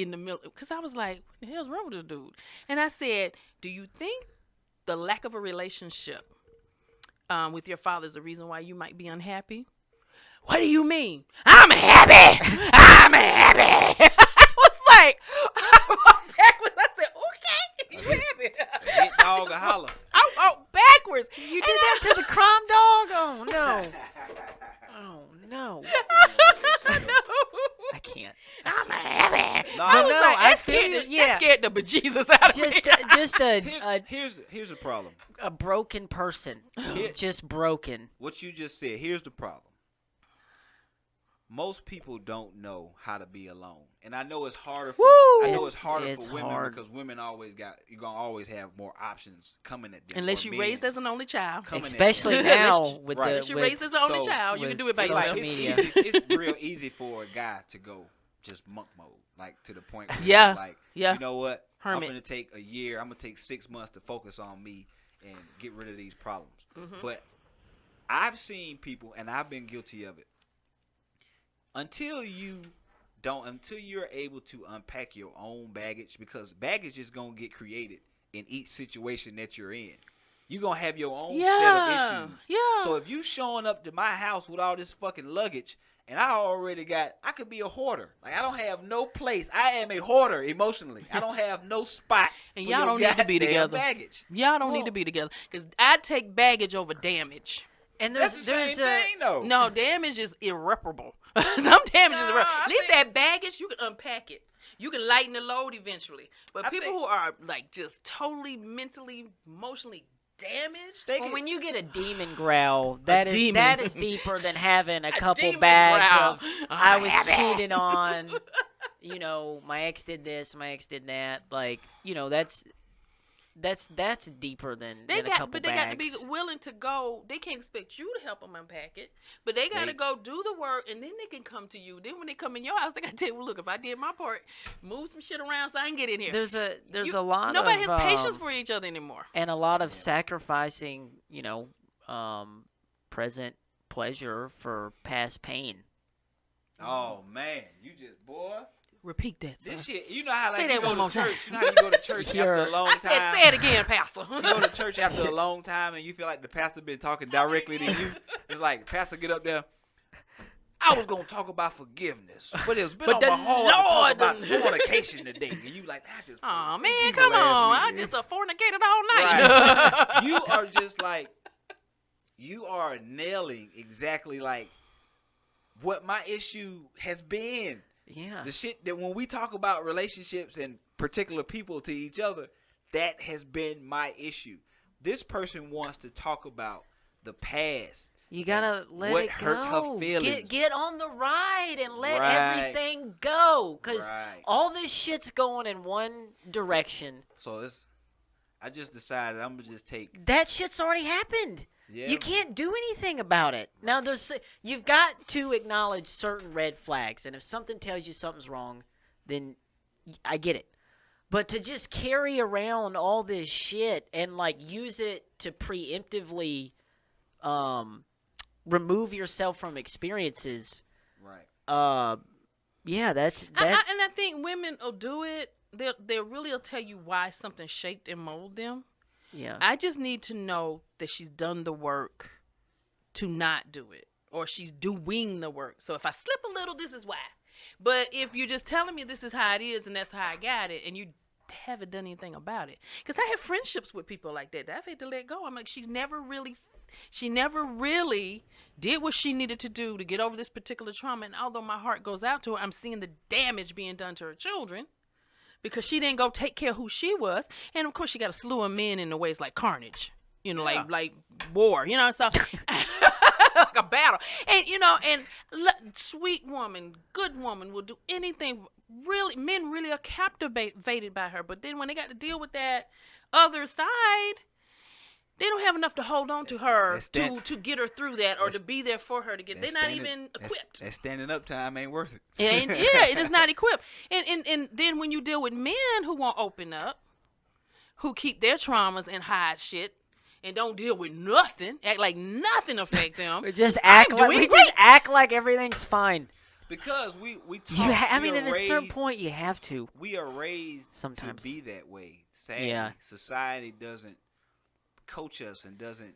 in the middle, because I was like, what the hell's wrong with this dude? And I said, do you think the lack of a relationship with your father is the reason why you might be unhappy? What do you mean? I'm happy. I'm happy. I was like, I walked backwards. I said, okay, you happy. Hit dog or holler. I walked backwards. You did that to the crime dog? Oh, no. Oh, no. I can't. I'm happy. No, I was no, like, I that feel scared, you, that yeah. scared the bejesus out of Just, me. just Here's the problem. a broken person. Here- Just broken. What you just said. Here's the problem. Most people don't know how to be alone, and I know it's harder. For, Woo! I know it's harder It's for women hard. because women you're gonna always have more options coming at them. Unless or you men raised as an only child. coming at them. Especially now with Right. the Unless you with, raised as an only so- child, you can with do it by social yourself. media. It's real easy for a guy to go just monk mode, like to the point where Yeah. it's like, Yeah. you know what? Hermit. I'm gonna take a year. I'm gonna take 6 months to focus on me and get rid of these problems. Mhm. But I've seen people, and I've been guilty of it. Until you're able to unpack your own baggage, because baggage is gonna get created in each situation that you're in. You're gonna have your own set Yeah. of issues. Yeah. So if you showing up to my house with all this fucking luggage, and I could be a hoarder. Like, I don't have no place. I am a hoarder emotionally. I don't have no spot. And for y'all your don't need to be goddamn together. Baggage. Y'all don't need to be together. Because I take baggage over damage. and That's there's the same thing, though. No, damage is irreparable. Some damage is Nah, irreparable. I At least think- that baggage, you can unpack it. You can lighten the load eventually. But I people think- who are like just totally mentally, emotionally damaged. They well, can- when you get a demon growl, that demon. is deeper than having a A couple demon bags growl. of I'm I was happy. cheated on. My ex did this, my ex did that. Like, that's deeper than a couple But they bags. got to be willing to go. They can't expect you to help them unpack it, but they got to They- go do the work, and then they can come to you. Then when they come in your house, they got to tell you, well, look, if I did my part, move some shit around so I can get in here. There's You- a lot Nobody of has patience for each other anymore. and a lot of sacrificing, present pleasure for past pain. Oh man, you just boy. Repeat that, sir. This shit, you know how like Say you that go one more to time. church. You know how you go to church Here. after a long I time. said, say it again, Pastor. You go to church after a long time and you feel like the pastor been talking directly to you. It's like pastor get up there. I was gonna talk about forgiveness, but it's been But on the my heart to talk Lord about done- fornication today. And you like, I just. Oh some man, people come last on! I week. just fornicated all night. Right. You are just like, you are nailing exactly like what my issue has been. Yeah. The shit that when we talk about relationships and particular people to each other, that has been my issue. This person wants to talk about the past. You gotta let what it hurt her go. feelings. Get on the ride and let Right. everything go. Cause Right. all this shit's going in one direction. So I just decided I'm gonna just take. That shit's already happened. Yeah. You can't do anything about it. Now you've got to acknowledge certain red flags, and if something tells you something's wrong, then I get it. But to just carry around all this shit and like use it to preemptively remove yourself from experiences, Right. yeah, that's And that. I think women will do it. They really will tell you why something shaped and molded them. Yeah. I just need to know that she's done the work to not do it, or she's doing the work. So if I slip a little, this is why. But if you're just telling me this is how it is and that's how I got it, and you haven't done anything about it, because I have friendships with people like that I've had to let go. I'm like, she never really did what she needed to do to get over this particular trauma. And although my heart goes out to her, I'm seeing the damage being done to her children. Because she didn't go take care of who she was. And, of course, she got a slew of men in the ways like carnage. Like war. So, like a battle. And, sweet woman, good woman will do anything. Really, men really are captivated by her. But then when they got to deal with that other side, they don't have enough to hold on to her to get her through that or to be there for her to get. They're not even equipped. That standing up time ain't worth it. It is not equipped. And then when you deal with men who won't open up, who keep their traumas and hide shit and don't deal with nothing, act like nothing affect them. We just act I'm like doing we great. just act like everything's fine. Because we You taught, I we mean, are at a certain raised, point, you have to. we are raised Sometimes. to be that way. Sadly, Yeah. society doesn't coach us and doesn't.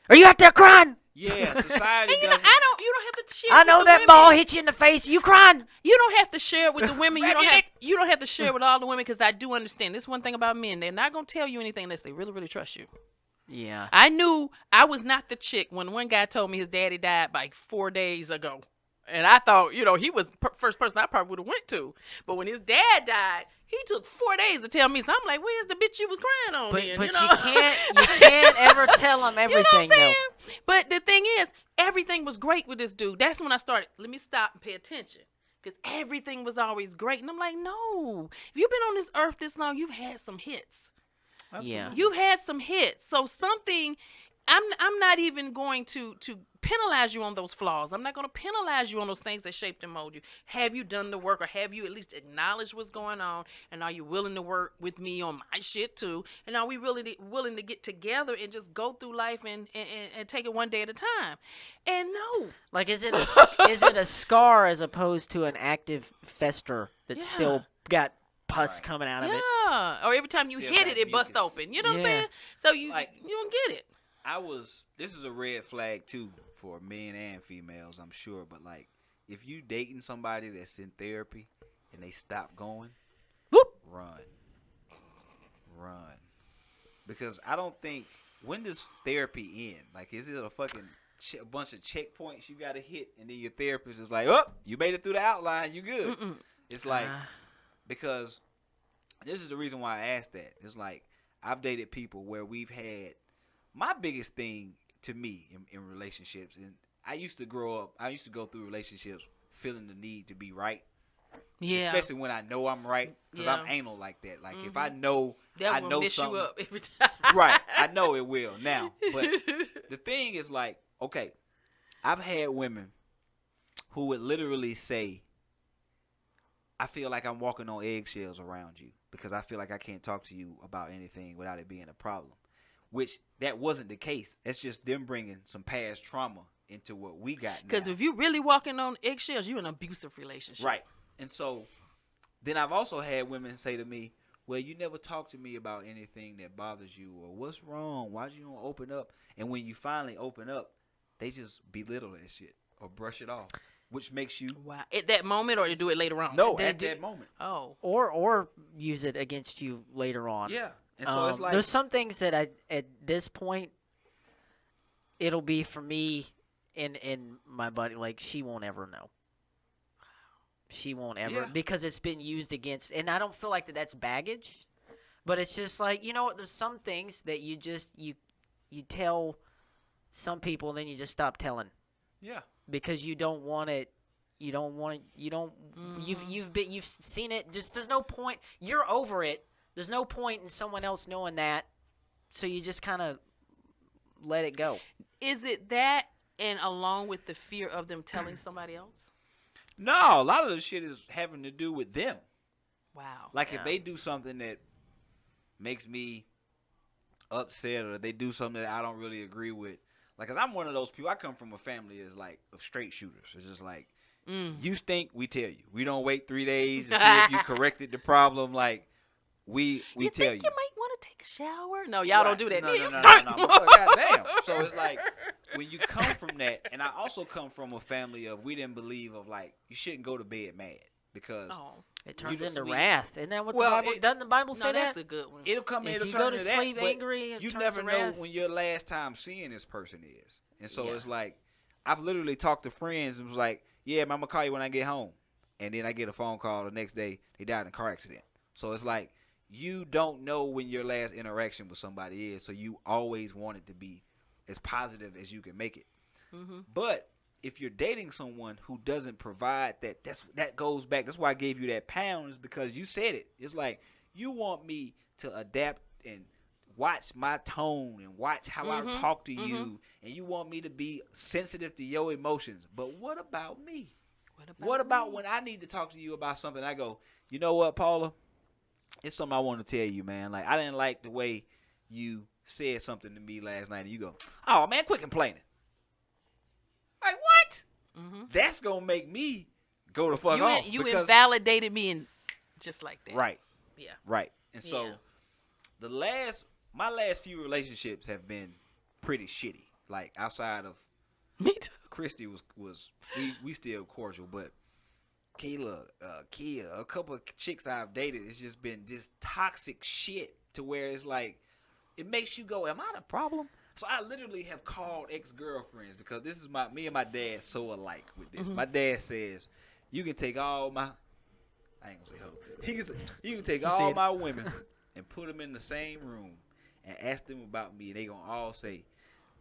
Are you out there crying? Yeah, society And you know, doesn't. you don't have to share. I it know with the that women. ball hit you in the face. You crying? You don't have to share it with the women. Grab your neck. You don't have to share it with all the women because I do understand. This is one thing about men. They're not gonna tell you anything unless they really, really trust you. Yeah. I knew I was not the chick when one guy told me his daddy died like 4 days ago. And I thought, he was the first person I probably would have went to. But when his dad died, he took 4 days to tell me. So I'm like, where's the bitch you was crying on But then? but you know? you can't ever tell them You know what I'm everything though. saying? But the thing is, everything was great with this dude. That's when I started, let me stop and pay attention. Because everything was always great. And I'm like, no. If you've been on this earth this long, you've had some hits. Yeah. You've had some hits. So something, I'm not even going to penalize you on those flaws. I'm not going to penalize you on those things that shaped and mold you. Have you done the work, or have you at least acknowledged what's going on? And are you willing to work with me on my shit too? And are we really willing to get together and just go through life and take it one day at a time? And no. Like, is it a scar as opposed to an active fester that's Yeah. still got pus Right. coming out of it? Yeah. Or every time you Still hit got it, it busts mucus. open. You know what I'm Yeah. saying? So you Like- don't get it. This is a red flag too for men and females, I'm sure. But like, if you dating somebody that's in therapy and they stop going, Whoop. run. Because I don't think, when does therapy end? Like, is it a fucking a bunch of checkpoints you gotta hit, and then your therapist is like, oh, you made it through the outline, you good. Mm-mm. It's like, Ah. because this is the reason why I asked that. It's like, I've dated people where we've had, my biggest thing to me in relationships, and I used to go through relationships feeling the need to be right. Yeah. Especially when I know I'm right, because I'm Yeah. anal like that. Like, if I know, That I will know mess something. you up every time. Right, I know it will now. But the thing is, like, okay, I've had women who would literally say, I feel like I'm walking on eggshells around you because I feel like I can't talk to you about anything without it being a problem. Which, that wasn't the case. That's just them bringing some past trauma into what we got now. Because if you really walking on eggshells, you're in an abusive relationship. Right. And so, then I've also had women say to me, well, you never talk to me about anything that bothers you, or what's wrong, why you don't open up? And when you finally open up, they just belittle that shit or brush it off, which makes you Wow. At that moment, or to do it later on? no They at do- that moment. Oh. Or use it against you later on. Yeah. And so it's like, there's some things that at this point, it'll be for me and my buddy, like, she won't ever know. She won't ever, Yeah. because it's been used against, and I don't feel like that's baggage, but it's just like, there's some things that you just you tell some people and then you just stop telling yeah. because you don't want it. You don't want it. You don't. You've seen it. Just there's no point. You're over it. There's no point in someone else knowing that, so you just kind of let it go. Is it that, and along with the fear of them telling somebody else? No, a lot of the shit is having to do with them. Wow. Like, Yeah. if they do something that makes me upset, or they do something that I don't really agree with. Like, 'cause I'm one of those people. I come from a family that's like of straight shooters. It's just like, you stink, we tell you. We don't wait 3 days to see if you corrected the problem. Like, we you tell think you. you might want to take a shower? No, y'all don't Right. do that. No, Yeah, no, you no, stink. no, no. Goddamn. So it's like, when you come from that, and I also come from a family of, we didn't believe of, like, you shouldn't go to bed mad because Oh, It turns just into sweet. wrath. Isn't that what Well, the Bible it- doesn't the Bible no, say that's that? a good one. it'll come If it'll you turn go to into that, sleep but angry, it you turns never to know wrath. when your last time seeing this person is. And so Yeah. it's like, I've literally talked to friends and was like, yeah, man, I'm gonna call you when I get home. And then I get a phone call the next day, they died in a car accident. So it's like, you don't know when your last interaction with somebody is, so you always want it to be as positive as you can make it. But if you're dating someone who doesn't provide that, that goes back. That's why I gave you that pound, is because you said it. It's like, you want me to adapt and watch my tone and watch how I talk to you, and you want me to be sensitive to your emotions. But what about me? What about when I need to talk to you about something? I go, you know what, Paula? It's something I want to tell you, man. Like, I didn't like the way you said something to me last night. And you go, oh, man, quit complaining. Like, what? that's gonna make me go the fuck You off. you because, invalidated me and just like that. right, Yeah. right. And so Yeah. my last few relationships have been pretty shitty. Like outside of Me too. Christy was we still cordial, but Kia, a couple of chicks I've dated, it's just been this toxic shit to where it's like it makes you go, am I the problem? So I literally have called ex-girlfriends because this is me and my dad so alike with this. My dad says, you can take all my, I ain't gonna say hoe. You can take all my women and put them in the same room and ask them about me, and they gonna all say,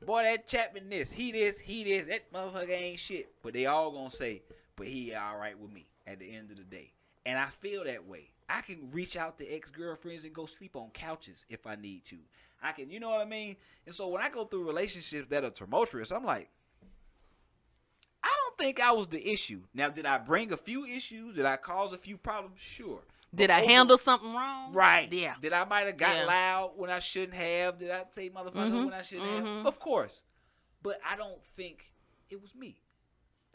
boy, that Chapman he this, that motherfucker ain't shit. But they all gonna say, but he all right with me at the end of the day. And I feel that way. I can reach out to ex-girlfriends and go sleep on couches if I need to. I can, you know what I mean? And so when I go through relationships that are tumultuous, I'm like, I don't think I was the issue. Now, did I bring a few issues? Did I cause a few problems? Sure. Did I handle something wrong? Right. Yeah. Did I might have got loud when I shouldn't have? Did I say motherfucker when I shouldn't have? Of course. But I don't think it was me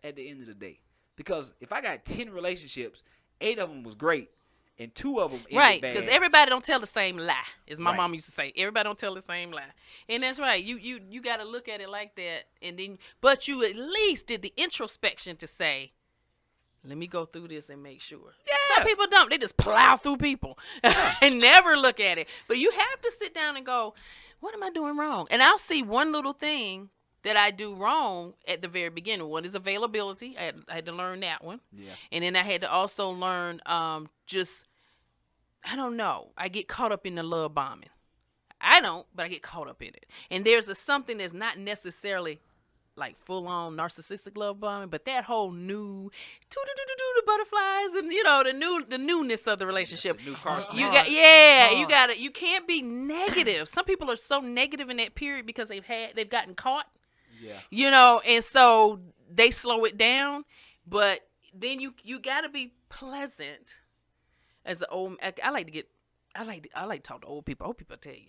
at the end of the day. Because if I got 10 relationships, 8 of them was great, and 2 of them ended Right, bad. because everybody don't tell the same lie, as my Right. mom used to say. Everybody don't tell the same lie, and that's right. You got to look at it like that, and then, but you at least did the introspection to say, let me go through this and make sure. Yeah. Some people don't; they just plow through people and never look at it. But you have to sit down and go, what am I doing wrong? And I'll see one little thing that I do wrong at the very beginning. One is availability. I had to learn that one. Yeah. And then I had to also learn I don't know. I get caught up in the love bombing. I don't, but I get caught up in it. And there's something that's not necessarily like full-on narcissistic love bombing, but that whole new the butterflies and the newness of the relationship. The new Carson You Hart. got you can't be negative. Some people are so negative in that period because they've gotten caught. Yeah. And so they slow it down, but then you got to be pleasant. As I like to talk to old people. Old people tell you.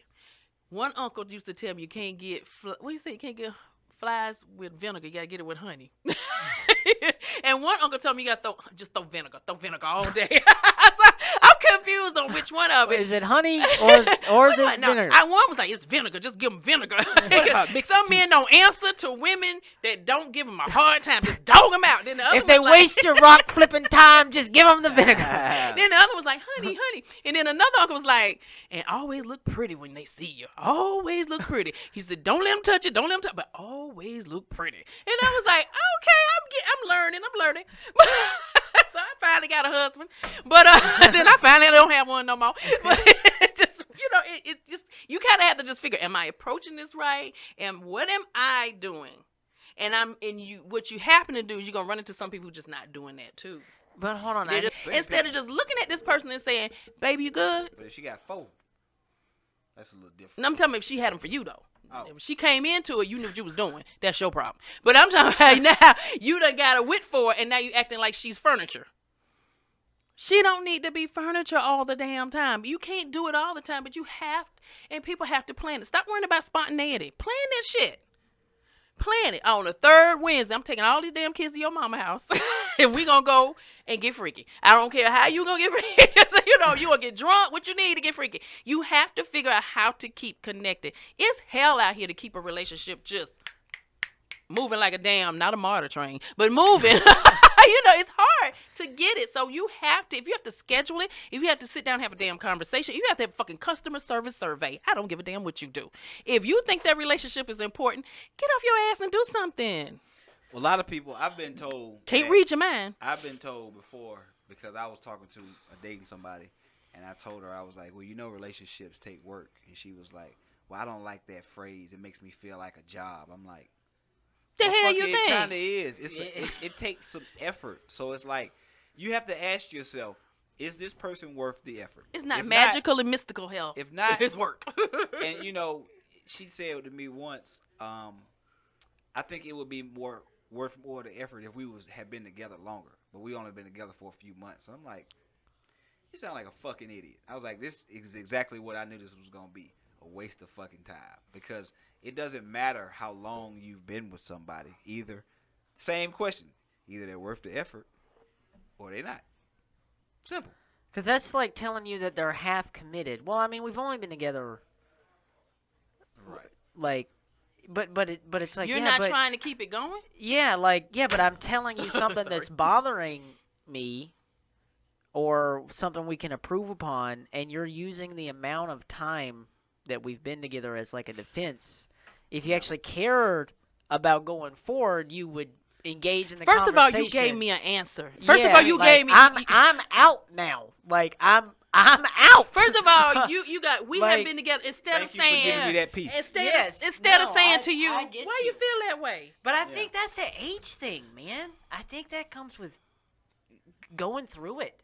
One uncle used to tell me you can't get what do you say? You can't get flies with vinegar. You gotta get it with honey. And one uncle told me you gotta throw vinegar all day. So I'm confused on which one of it. Is it honey or is it vinegar? One was like, it's vinegar. Just give them vinegar. Some men don't answer to women that don't give them a hard time. Just dog them out. Then the other If they was like, waste your rock flipping time, just give them the vinegar. then the other was like, honey. And then another uncle was like, and always look pretty when they see you. Always look pretty. He said, don't let them touch it. Don't let them touch it. But always look pretty. And I was like, okay, I'm learning. So I finally got a husband. But then I finally don't have one no more. But just, it just, you kind of have to just figure, am I approaching this right? And what am I doing? And what you happen to do is you're going to run into some people who just not doing that too. But hold on. Instead of just looking at this person and saying, baby, you good? But if she got 4, that's a little different. And I'm talking about if she had them for you, though. Oh. If she came into it, you knew what you was doing. That's your problem. But I'm talking about now, you done got a wit for it, and now you acting like she's furniture. She don't need to be furniture all the damn time. You can't do it all the time, but you have, and people have to plan it. Stop worrying about spontaneity. Plan that shit. Plan it. On the 3rd Wednesday, I'm taking all these damn kids to your mama house, and we gonna go and get freaky. I don't care how you gonna get freaky. Just you gonna get drunk. What you need to get freaky. You have to figure out how to keep connected. It's hell out here to keep a relationship just moving like a damn, not a MARTA train, but moving. It's hard to get it. So you have to, if you have to schedule it, if you have to sit down and have a damn conversation, you have to have a fucking customer service survey. I don't give a damn what you do. If you think that relationship is important, get off your ass and do something. Well, a lot of people, I've been told. Can't read your mind. I've been told before, because I was talking to dating somebody, and I told her, I was like, well, relationships take work. And she was like, well, I don't like that phrase. It makes me feel like a job. I'm like, the hell you it think? It kind of is. It takes some effort. So it's like, you have to ask yourself, is this person worth the effort? It's not if magical not, and mystical hell. If not, it's work. And she said to me once, I think it would be worth more the effort if we had been together longer. But we only been together for a few months. So I'm like, you sound like a fucking idiot. I was like, this is exactly what I knew this was gonna be. A waste of fucking time. Because it doesn't matter how long you've been with somebody either. Same question. Either they're worth the effort, or they're not. Simple. Because that's like telling you that they're half committed. Well, I mean, we've only been together, Right. like, but it's like, You're yeah, not but, trying to keep it going. yeah, like, yeah, but I'm telling you something that's Sorry. bothering me, or something we can improve upon, and you're using the amount of time that we've been together as like a defense. If you actually cared about going forward, you would engage in the First of all, conversation. you gave me an answer. First of Yeah, all, you like, gave me. I'm out now. Like I'm out. First of all, you got. We have Like, been together. Instead Thank of you for saying. giving me that piece. Instead of No, saying I- to you, I get why you feel that way? But I Yeah. think that's an age thing, man. I think that comes with going through it,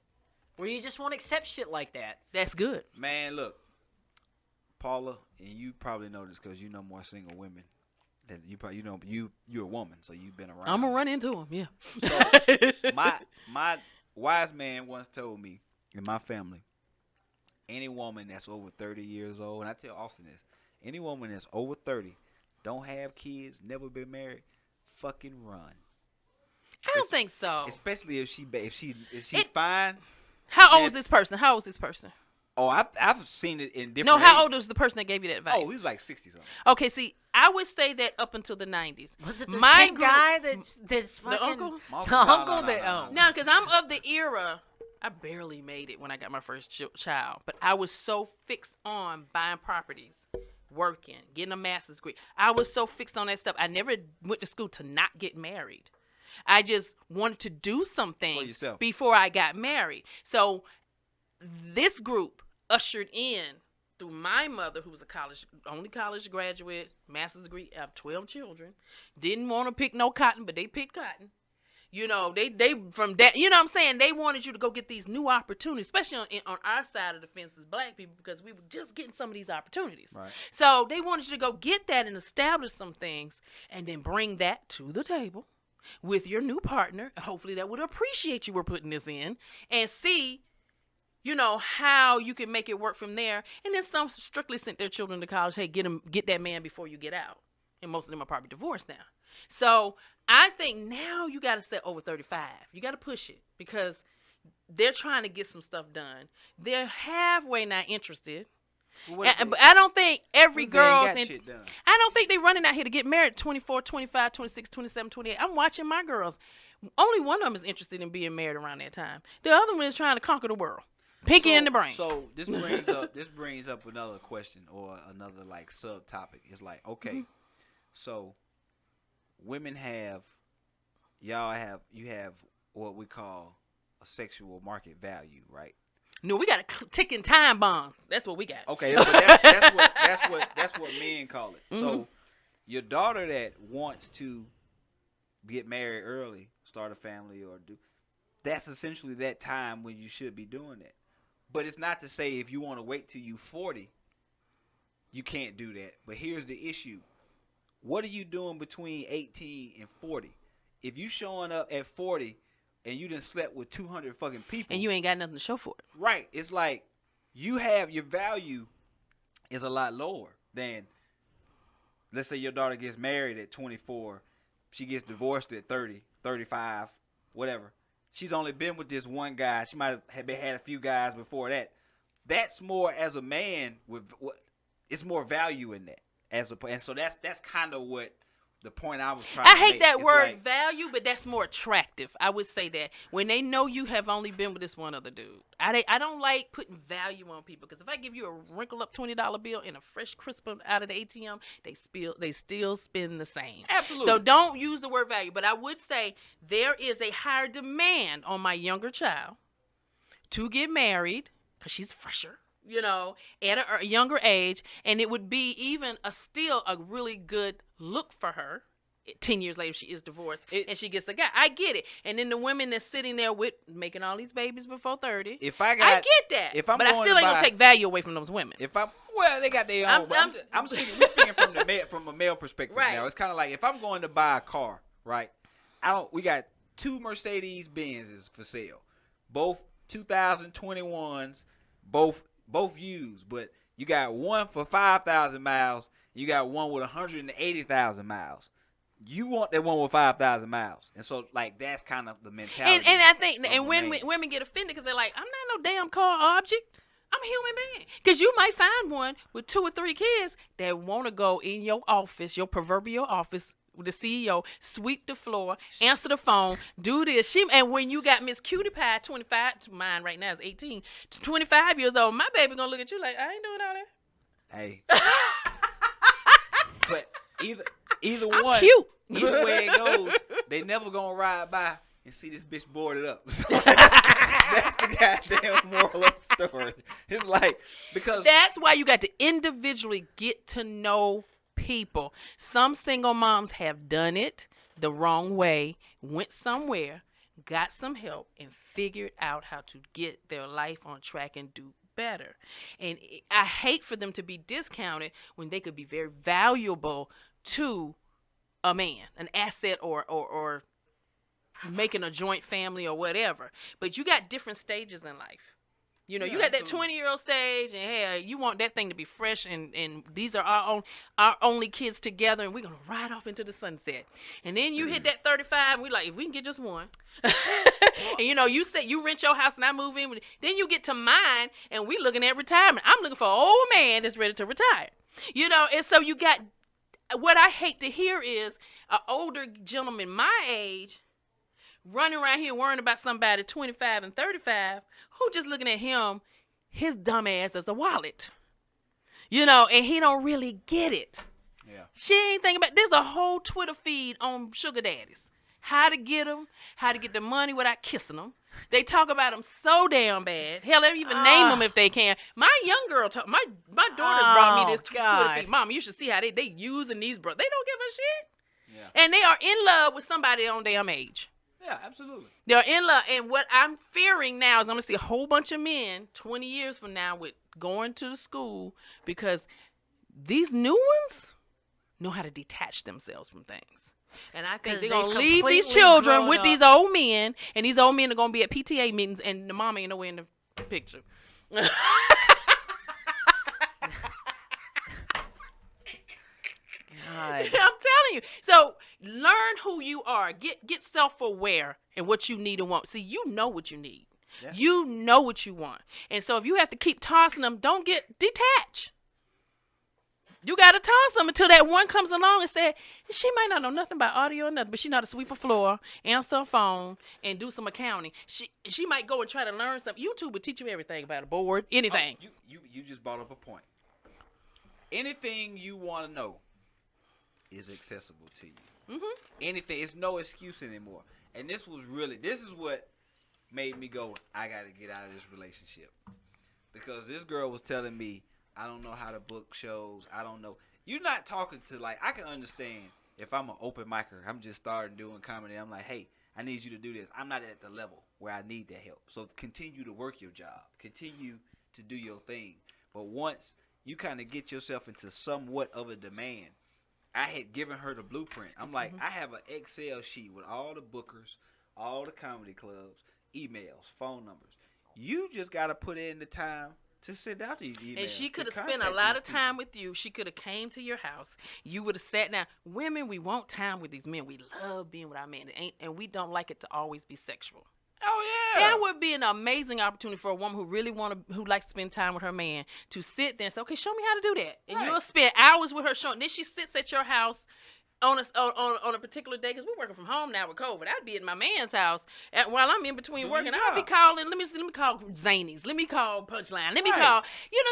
where you just won't accept shit like that. That's good. Man, look, Paula, and you probably know this because you know more single women. That you probably you're a woman, so you've been around. I'm gonna run into him. Yeah. So my wise man once told me in my family, any woman that's over 30 years old, and I tell Austin this, any woman that's over 30, don't have kids, never been married, fucking run. I don't think so. Especially if she's It- fine. How old is this person? How old is this person? Oh, I've seen it in different. No, how ages. old was the person that gave you that advice? Oh, he was like 60 something. Okay, see, I would say that up until the 90s. Was it the My same group- guy that's fucking uncle? the uncle that? No. Oh. No, because I'm of the era. I barely made it when I got my first child, but I was so fixed on buying properties, working, getting a master's degree. I was so fixed on that stuff. I never went to school to not get married. I just wanted to do some things yourself. before I got married. So this group ushered in through my mother, who was a only college graduate, master's degree, I have 12 children. Didn't want to pick no cotton, but they picked cotton. You know, they from that, you know what I'm saying? They wanted you to go get these new opportunities, especially on our side of the fence as black people, because we were just getting some of these opportunities. Right. So they wanted you to go get that and establish some things and then bring that to the table with your new partner. Hopefully that would appreciate you were putting this in and see, you know, how you can make it work from there. And then some strictly sent their children to college. Hey, get that man before you get out. And most of them are probably divorced now. So I think now you got to set over 35. You got to push it because they're trying to get some stuff done. They're halfway not interested. But I don't think every girl's in. shit done. I don't think they're running out here to get married at 24, 25, 26, 27, 28. I'm watching my girls. Only one of them is interested in being married around that time. The other one is trying to conquer the world. Pinky in the brain. So this brings up another question or another like subtopic. It's like, okay, so women you have what we call a sexual market value, right? No, we got a ticking time bomb. That's what we got. Okay, but that's what men call it. So your daughter that wants to get married early, start a family, or that's essentially that time when you should be doing that. But it's not to say if you want to wait till you 40, you can't do that. But here's the issue. What are you doing between 18 and 40? If you showing up at 40 and you done slept with 200 fucking people. And you ain't got nothing to show for it. Right. It's like you have your value is a lot lower than, let's say your daughter gets married at 24. She gets divorced at 30, 35, whatever. She's only been with this one guy. She might have had a few guys before that. That's more as a man it's more value in that and so that's kind of what the point I was trying to I hate make. that It's word like, value, but that's more attractive. I would say that when they know you have only been with this one other dude. I don't like putting value on people because if I give you a wrinkle up $20 bill and a fresh crisp one out of the ATM, they still spend the same. Absolutely. So don't use the word value, but I would say there is a higher demand on my younger child to get married because she's fresher, you know, at a younger age, and it would be even still a really good look for her. 10 years later, she is divorced and she gets a guy. I get it. And then the women that's sitting there with making all these babies before 30. I get that. If I'm but I going still to ain't gonna buy- take value away from those women. They got their own. I'm speaking from a male perspective Right. now. It's kind of like if I'm going to buy a car, right? We got 2 Mercedes Benzes for sale, both 2021s, both used, but you got one for 5,000 miles, you got one with 180,000 miles. You want that one with 5,000 miles, and so like that's kind of the mentality. And I think of and a when man. women get offended because they're like, I'm not no damn car object. I'm a human being. Because you might find one with 2 or 3 kids that want to go in your office, your proverbial office, with the CEO, sweep the floor, answer the phone, do this. And when you got Miss Cutie Pie, 25, mine right now is 18, to 25 years old, my baby gonna look at you like, I ain't doing all that. Hey, but either I'm one, cute. either way it goes, they never gonna ride by and see this bitch boarded up. So that's the goddamn moral of the story. It's like because That's why you got to individually get to know people. Some single moms have done it the wrong way, went somewhere, got some help, and figured out how to get their life on track and do better. And I hate for them to be discounted when they could be very valuable to a man, an asset, or making a joint family or whatever. But you got different stages in life. You know, Yeah, you got that absolutely. 20-year-old stage, and hey, you want that thing to be fresh, and these are our only kids together, and we're gonna ride off into the sunset. And then you hit that 35, and we like, if we can get just one. And you know, you said you rent your house, and I move in with it. Then you get to mine, and we looking at retirement. I'm looking for an old man that's ready to retire. You know, and so you got. What I hate to hear is an older gentleman my age running around here worrying about somebody 25 and 35 who just looking at him, his dumb ass as a wallet. You know, and he don't really get it. yeah. She ain't thinking about, there's a whole Twitter feed on sugar daddies. How to get them, how to get the money without kissing them. They talk about them so damn bad. Hell, they even name them if they can. My young girl, my daughters brought me this Twitter God. feed. Mom, you should see how they using these bros. They don't give a shit. Yeah. And they are in love with somebody on damn age. Yeah, absolutely. They're in love. And what I'm fearing now is I'm going to see a whole bunch of men 20 years from now with going to the school because these new ones know how to detach themselves from things. And I think 'Cause they're going to they've leave these completely children grown with up. these old men, and these old men are going to be at PTA meetings, and the mama ain't nowhere in the picture. God. I'm telling you. So learn who you are. Get self-aware and what you need and want. See, you know what you need. Yeah. You know what you want. And so if you have to keep tossing them, don't get detached. You got to toss them until that one comes along and say, she might not know nothing about audio or nothing, but she know how to sweep a floor, answer a phone, and do some accounting. She might go and try to learn something. YouTube will teach you everything about a board, anything. Oh, you just brought up a point. Anything you want to know is accessible to you. Mm-hmm. Anything, it's no excuse anymore. And this is what made me go, I got to get out of this relationship. Because this girl was telling me, I don't know how to book shows. I don't know. You're not talking to, like, I can understand if I'm an open micer, I'm just starting doing comedy. I'm like, hey, I need you to do this. I'm not at the level where I need that help. So continue to work your job. Continue to do your thing. But once you kind of get yourself into somewhat of a demand, I had given her the blueprint. I'm like, I have an Excel sheet with all the bookers, all the comedy clubs, emails, phone numbers. You just got to put in the time to send out these emails. And she to could have spent a contact lot these of time people. with you. She could have came to your house. You would have sat down. Women, we want time with these men. We love being with our men. And we don't like it to always be sexual. Oh, yeah. That would be an amazing opportunity for a woman who likes to spend time with her man to sit there and say, okay, show me how to do that. And Right. you'll spend hours with her showing. Then she sits at your house on a particular day, because we're working from home now with COVID. I'd be at my man's house while I'm in between Doing working. your I'd be job. calling. Let me call Zanies. Let me call Punchline. Let me Right. call.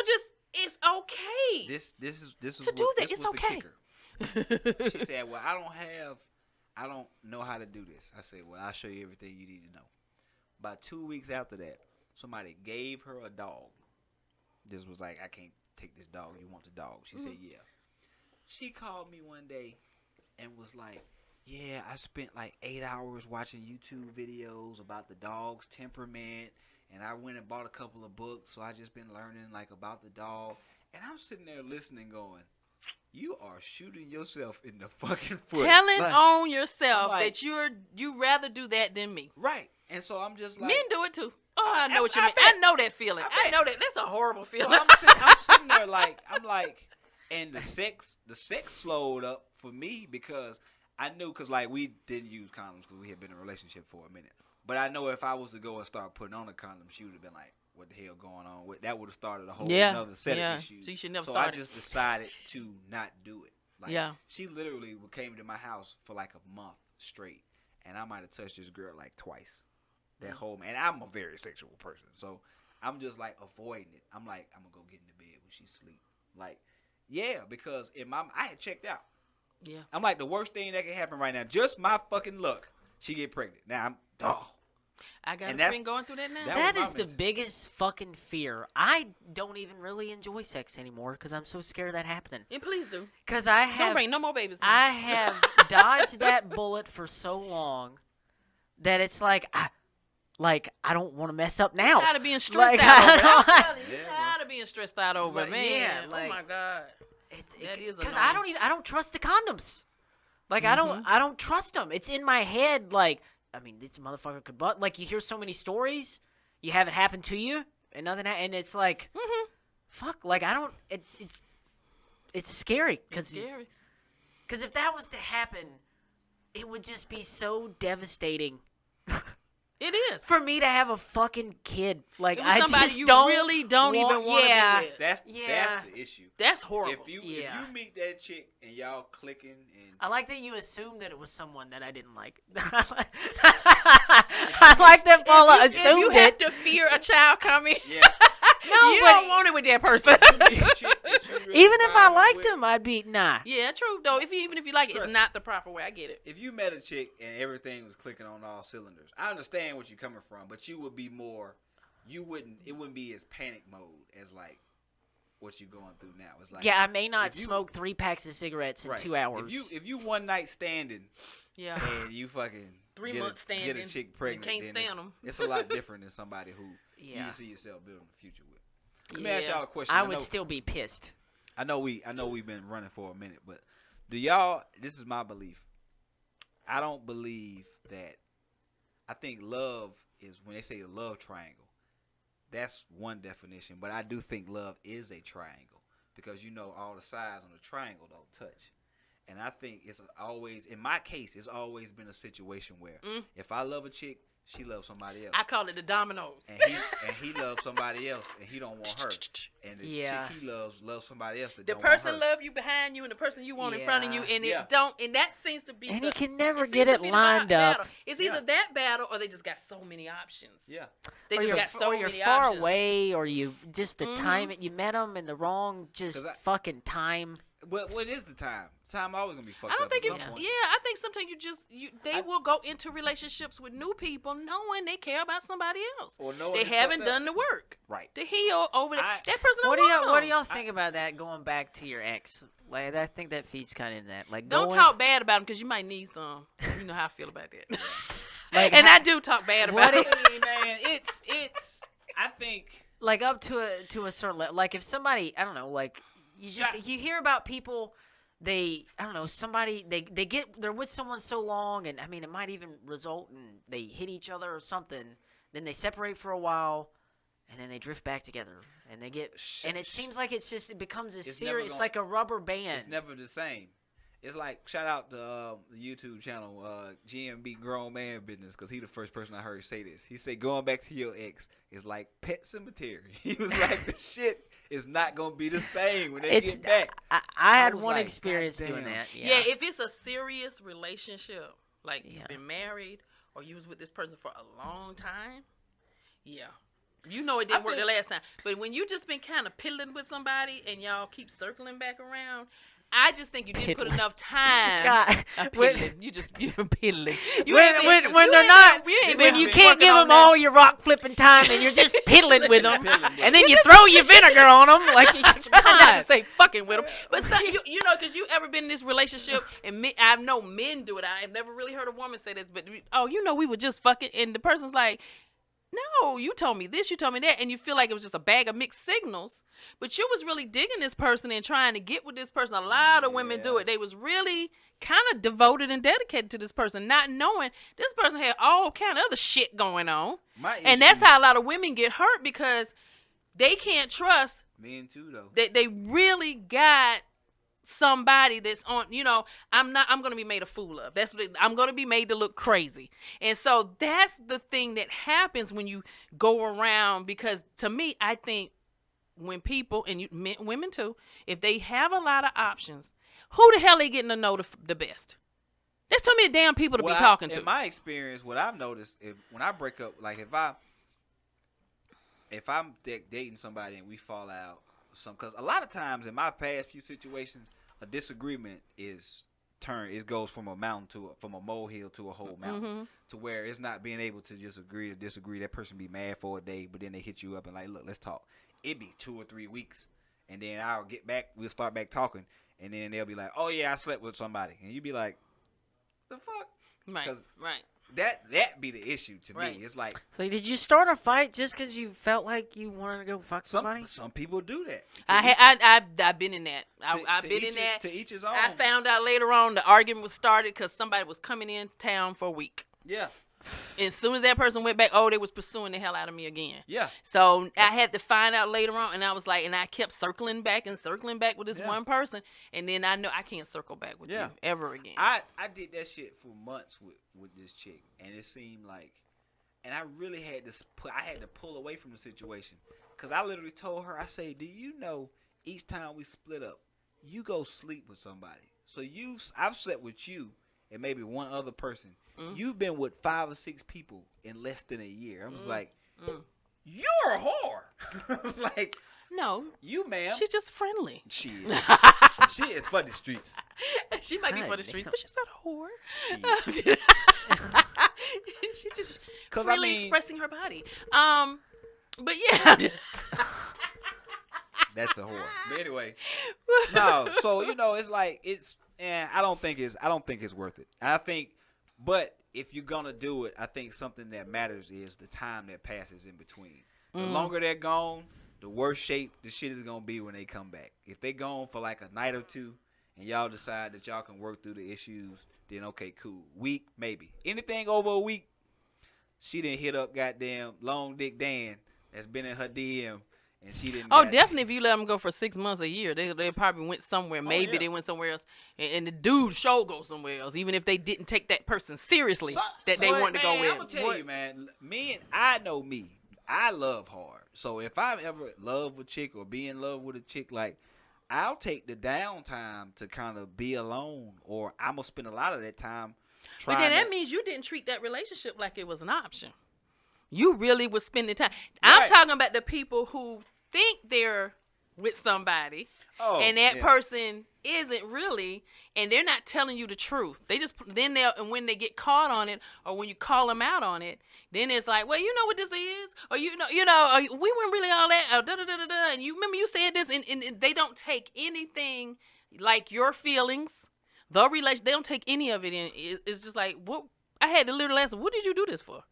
Just it's okay. This is To do that, this it's was okay. The kicker. She said, well, I don't know how to do this. I said, well, I'll show you everything you need to know. About 2 weeks after that, somebody gave her a dog. This was like, I can't take this dog. You want the dog? She said, yeah. She called me one day and was like, yeah, I spent like 8 hours watching YouTube videos about the dog's temperament, and I went and bought a couple of books, so I just been learning like about the dog. And I'm sitting there listening going, you are shooting yourself in the fucking foot. Telling Like, on yourself I'm like- that you rather do that than me. right. And so I'm just like, Men do it too. Oh, I know what you I mean. bet. I know that feeling. I I bet. know that. That's a horrible so feeling. I'm sitting there like, I'm like, and the sex slowed up for me because I knew because like we didn't use condoms because we had been in a relationship for a minute. But I know if I was to go and start putting on a condom, she would have been like, "What the hell going on?" That would have started a whole another set of issues. So you should never So start I just decided to not do it. Like, Yeah. She literally came to my house for like a month straight, and I might have touched this girl like twice. That whole man. And I'm a very sexual person, so I'm just like avoiding it. I'm like, I'm gonna go get in the bed when she sleep. Like, yeah, because I had checked out. Yeah. I'm like, the worst thing that can happen right now, just my fucking luck, she get pregnant. Now I got And a that's- friend going through that now. that That was is my the mental. biggest fucking fear. I don't even really enjoy sex anymore because I'm so scared of that happening. And please do. Because I Don't have bring no more babies. in. I have dodged that bullet for so long that it's like I don't want to mess up now. Tired of being stressed Like, out I over it. don't- I'm telling you, Yeah, tired of being stressed out over Like, it, man. yeah, Oh like- my God. It's That is because annoying. I don't trust the condoms. Like Mm-hmm. I don't trust them. It's in my head. Like I mean, this motherfucker could butt. Like you hear so many stories, you have it happen to you, and nothing. And it's like, Mm-hmm. fuck. Like I don't. It's scary It's because scary. if that was to happen, it would just be so devastating It is. for me to have a fucking kid. Like With I somebody just you don't really don't even want to yeah. be with. That's Yeah. the issue. That's horrible. If you Yeah. meet that chick and y'all clicking and I like that you assumed that it was someone that I didn't like. I like that Paula if you assumed have it. to fear a child coming, yeah, No, you but don't want it with that person. you meet a chick that you really even if I vibe liked with, him, I'd be nah. Yeah, true though. Even if you like it, Trust it's me. not the proper way. I get it. If you met a chick and everything was clicking on all cylinders, I understand what you're coming from, but you would be more. It wouldn't be as panic mode as like what you're going through now. It's like Yeah, I may not if you- smoke 3 packs of cigarettes in right. 2 hours. If you one night standing Yeah. and you fucking 3 get months get standing, a chick you pregnant, can't then stand 'em. it's a lot different than somebody who Yeah. you see yourself building a future with. Let me ask Yeah. y'all a question. I know- would still be pissed. I know we've been running for a minute, but do y'all? This is my belief. I don't believe that. I think love is when they say a love triangle. That's one definition, but I do think love is a triangle because all the sides on the triangle don't touch. And I think it's always, in my case, it's always been a situation where if I love a chick, she loves somebody else. I call it the dominoes. And he loves somebody else, and he don't want her. And the Yeah. chick he loves somebody else that The don't want person her. love you behind you, and the person you want in front of you, Yeah. and Yeah. it don't. And that seems to be. And the, he can never it get seems it to be the lined up. battle. It's either Yeah. that battle, or they just got so many options. Yeah. They Or just you're, got so or you're many far options. away, or you just the Mhm. time you met them in the wrong just 'Cause I- fucking time. But what is the time? Time always gonna be fucked I don't up think at it. some point. Yeah, I think sometimes they I- will go into relationships with new people knowing they care about somebody else. Or no, They it's haven't fucked up. done the work Right. to heal over that. I- That person. What don't do y'all want What do them. y'all think about that? Going back to your ex, like I think that feeds kind of in that. Like Don't going, talk bad about them because you might need some. You know how I feel about that. Like, and how- I do talk bad What about it- it. Hey, man, it's. I think. like up to a certain level. Like if somebody, I don't know, like you hear about people. I don't know, somebody they're with someone so long, and I mean it might even result in they hit each other or something. Then they separate for a while, and then they drift back together, and they get. And it seems like it becomes a It's serious. never It's gonna- like a rubber band. It's never the same. It's like shout out to the YouTube channel GMB Grown Man Business because he the first person I heard say this. He said going back to your ex is like Pet Cemetery. He was like the shit is not gonna be the same when they get back. I had was one like, experience doing "Goddamn." that. Yeah, if it's a serious relationship, like Yeah. you've been married or you was with this person for a long time, yeah. You know it didn't work the think- last time. But when you just been kind of piddling with somebody and y'all keep circling back around, I just think you didn't put Piddling. enough time. God, when- Piddling. You're piddling. You ain't been- when you they're ain't not, been- you ain't when been you working can't give on them that. all your rock flipping time, and you're just piddling with them, Piddling with and then you throw your vinegar on them, like you Try not God. to say fucking with them, but some, you know, because you ever been in this relationship, and I know men do it. I have never really heard a woman say this, but we were just fucking, and the person's like, no, you told me this, you told me that, and you feel like it was just a bag of mixed signals, but you was really digging this person and trying to get with this person. A lot of women do Yeah. it. They was really kind of devoted and dedicated to this person, not knowing this person had all kind of other shit going on, My and that's issue- how a lot of women get hurt because they can't trust men too though. they really got somebody that's on, I'm going to be made a fool of. I'm going to be made to look crazy. And so that's the thing that happens when you go around, because to me, I think when people, and women too, if they have a lot of options, who the hell they getting to know the best? There's too many damn people to be talking to. In my experience, what I've noticed, when I break up, like if I'm dating somebody and we fall out, because a lot of times in my past few situations, a disagreement goes from a mountain from a molehill to a whole mountain, to where it's not being able to just agree to disagree. That person be mad for a day, but then they hit you up and like, look, let's talk. It be 2 or 3 weeks, and then I'll get back. We'll start back talking, and then they'll be like, oh yeah, I slept with somebody, and you be like, the fuck, Right. That be the issue to Right. me. It's like, So did you start a fight just because you felt like you wanted to go fuck somebody? some people do that. I've been in that. I've been in that. To each his own. I found out later on the argument was started because somebody was coming in town for a week. Yeah. And as soon as that person went back, they was pursuing the hell out of me again. Yeah. So I had to find out later on, and I was like, and I kept circling back with this one person, and then I know I can't circle back with you ever again. I did that shit for months with this chick, and it seemed like, and I really had to pull away from the situation, because I literally told her, I say, do you know each time we split up, you go sleep with somebody. So I've slept with you and maybe one other person. You've been with 5 or 6 people in less than a year. I was like, you're a whore. I was like, no, you, ma'am. She's just friendly. She is for the streets. She might be for the streets, but she's not a whore. She's just freely expressing her body. But yeah. That's a whore. But anyway, no. So it's like I don't think it's worth it. But if you're gonna do it, I think something that matters is the time that passes in between. The longer they're gone, the worse shape the shit is gonna be when they come back. If they gone for like a night or two, and y'all decide that y'all can work through the issues, then okay, cool. Week, maybe. Anything over a week, she didn't hit up goddamn Long Dick Dan that's been in her DM. And she didn't. Definitely. If you let them go for 6 months, a year, they probably went somewhere. Maybe they went somewhere else, and the dude show goes somewhere else. Even if they didn't take that person seriously, they wanted to go with. I'm gonna tell you, man. I know me. I love hard. So if I ever love a chick or be in love with a chick, like, I'll take the downtime to kind of be alone, or I'm gonna spend a lot of that time. But then that means you didn't treat that relationship like it was an option. You really was spending time. Right. I'm talking about the people who think they're with somebody, and that person isn't really, and they're not telling you the truth. They just and when they get caught on it, or when you call them out on it, then it's like, well, you know what this is, or you know, or we weren't really all that, or da da da da da. And you remember you said this, and they don't take anything like your feelings, the relation. They don't take any of it in. It's just like, what? I had to literally ask, what did you do this for?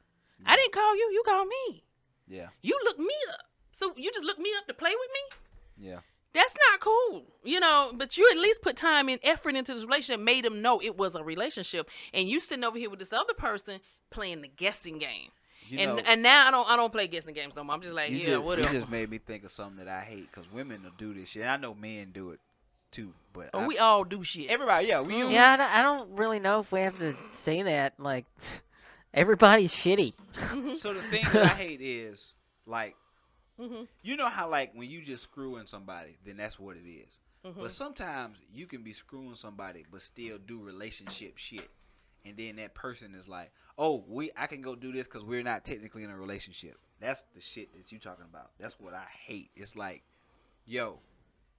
I didn't call you. You called me. Yeah. You looked me up. So you just looked me up to play with me? Yeah. That's not cool. But you at least put time and effort into this relationship, made them know it was a relationship. And you sitting over here with this other person playing the guessing game. And now I don't play guessing games no more. I'm just like, whatever. You just made me think of something that I hate, because women will do this shit. I know men do it too, but we all do shit. Everybody, yeah. I don't really know if we have to say that. Like, everybody's shitty. So the thing that I hate is, like, you know how, like, when you just screwing somebody, then that's what it is. But sometimes you can be screwing somebody but still do relationship shit, and then that person is like, oh, I can go do this because we're not technically in a relationship. That's the shit that you talking about. That's what I hate. It's like, yo,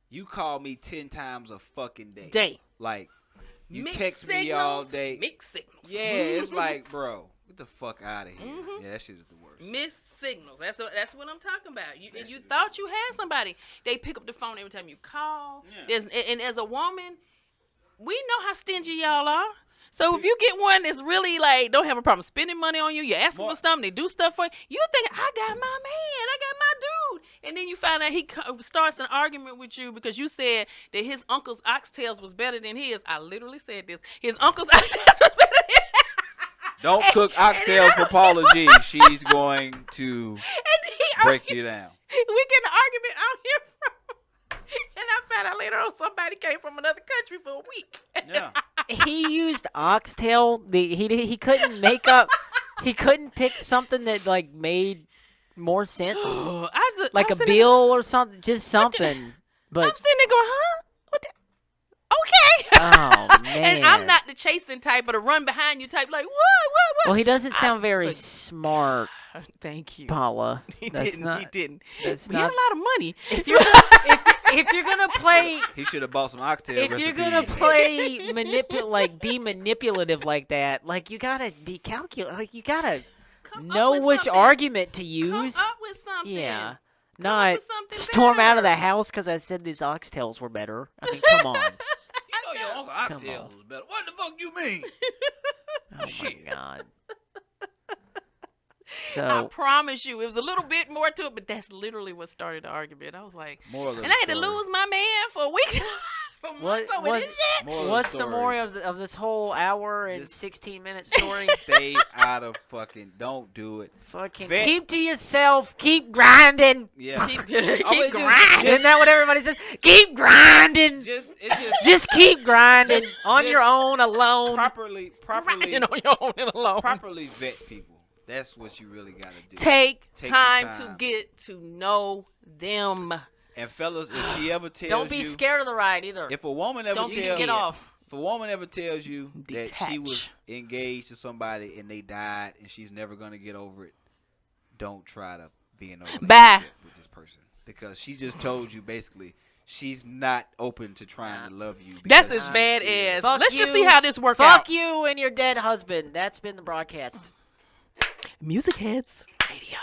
you call me 10 times a fucking day. Like, you text me all day. Mixed signals. Yeah, it's like, bro, get the fuck out of here. Yeah, that shit is the worst. Missed signals. That's what I'm talking about. You thought you had somebody. They pick up the phone every time you call. Yeah. And as a woman, we know how stingy y'all are. So if you get one that's really like don't have a problem spending money on you, you ask them for something, they do stuff for you. You think I got my man, I got my dude, and then you find out he starts an argument with you because you said that his uncle's oxtails was better than his. I literally said this. His uncle's oxtails was better than his. Don't cook oxtails for Paula G. She's going to break you down. We get an argument out here from, and I found out later on somebody came from another country for a week. Yeah. He used oxtail. He couldn't make up. He couldn't pick something that like made more sense, like a bill or something, just something. I'm But sitting there going, huh? What the? Okay. oh man, And I'm not the chasing type or the run behind you type. Like what? Well, he doesn't sound very like- smart, Thank you. Paula. He That's didn't. not. He didn't. That's We had not. a lot of money. If you're if you're gonna play. He should have bought some oxtail If recipes. you're gonna play be manipulative like that, like you gotta be like you gotta Come up know with which something. argument to use. Come up with something. Yeah, Come up not with something storm out of the better. house because I said these oxtails were better. I mean, come on. You know your uncle Come oxtails on. was better. What the fuck you mean? Oh Shit. my god. I So promise you, it was a little bit more to it, but that's literally what started the argument. I was like, Moral of and the I had to story. lose my man for a week, for months over what- this shit. Moral of what's the story. moral of this whole hour and Just- 16-minute story? Stay out of fucking. Don't do it. Fucking Vet- keep to yourself. Keep grinding. Yeah. Keep, just- grinding. Isn't that what everybody says? Keep grinding. It's just Just keep grinding Just- on your just own alone. properly Grinding on your own and alone. properly vet people. That's what you really gotta do. Take Take your time to time. get to know them. And fellas, if she ever tells Don't be you, scared of the ride either. if a woman ever Don't be tells Get off. if a woman ever tells you that she was Detach. engaged to somebody and they died and she's never gonna get over it, don't try to be in a relationship Bye. with this person because she just told you basically she's not open to trying to love you. That's because as she's bad scared. as. Fuck Let's just you. see how this works Fuck out. you and your dead husband. That's been the broadcast. Music Heads Radio.